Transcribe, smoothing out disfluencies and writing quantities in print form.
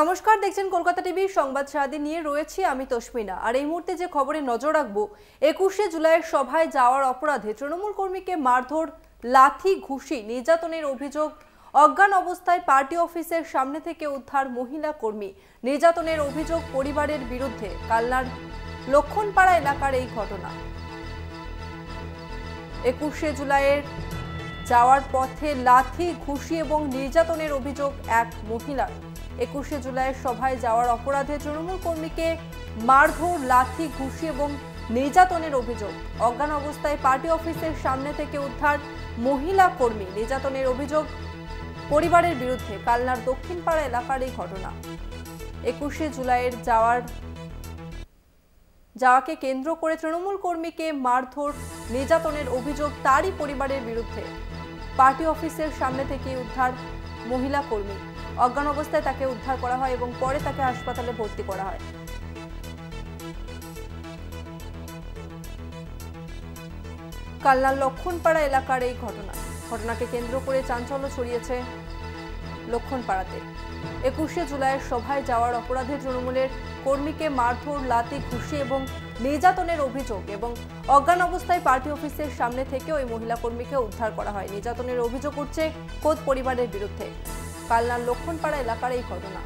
নমস্কার, দেখছেন কলকাতা টিভি সংবাদ সারাদিন নিয়ে রয়েছি আমি তস্মিনা। আর এই মুহূর্তে যে খবরে নজর রাখবো, 21শে জুলাইয়ের সভায় যাওয়ার অপরাধে তৃণমূল কর্মীকে মারধর, লাথি, ঘুষি, নির্যাতনের অভিযোগ। অজ্ঞান অবস্থায় পার্টি অফিসের সামনে থেকে উদ্ধার মহিলা কর্মী। নির্যাতনের অভিযোগ পরিবারের বিরুদ্ধে। কালনার লক্ষণপাড়া এলাকার এই ঘটনা। 21শে জুলাইয়ের যাওয়ার পথে লাথি, ঘুষি এবং নির্যাতনের অভিযোগ এক মহিলার। 21শে জুলাইয়ের সভায় যাওয়ার অপরাধে তৃণমূল কর্মীকে মারধর, লাথি, ঘুষি এবং নির্যাতনের অভিযোগ। অজ্ঞান অবস্থায় পার্টি অফিসের সামনে থেকে উদ্ধার মহিলা কর্মী। নির্যাতনের অভিযোগ পরিবারের বিরুদ্ধে। কালনার দক্ষিণপাড়া এলাকার এই ঘটনা। 21শে জুলাইয়ের যাওয়াকে কেন্দ্র করে তৃণমূল কর্মীকে মারধর, নির্যাতনের অভিযোগ তারই পরিবারের বিরুদ্ধে। পার্টি অফিসের সামনে থেকে উদ্ধার মহিলা কর্মী। অজ্ঞান অবস্থায় তাকে উদ্ধার করা হয় এবং পরে তাকে হাসপাতালে ভর্তি করা হয়। কালনার লক্ষণপাড়া এলাকার এই ঘটনাকে কেন্দ্র করে চাঞ্চল্য ছড়িয়েছে লক্ষণপাড়াতে। 21শে জুলাইয়ের সভায় যাওয়ার অপরাধে তৃণমূলের কর্মীকে মারধর, লাথি, ঘুষি এবং নির্যাতনের অভিযোগ এবং অজ্ঞান অবস্থায় পার্টি অফিসের সামনে থেকে ওই মহিলা কর্মীকে উদ্ধার করা হয়। নির্যাতনের অভিযোগ উঠছে খোদ পরিবারের বিরুদ্ধে। কালনার লক্ষণপাড়া এলাকার এই ঘটনা।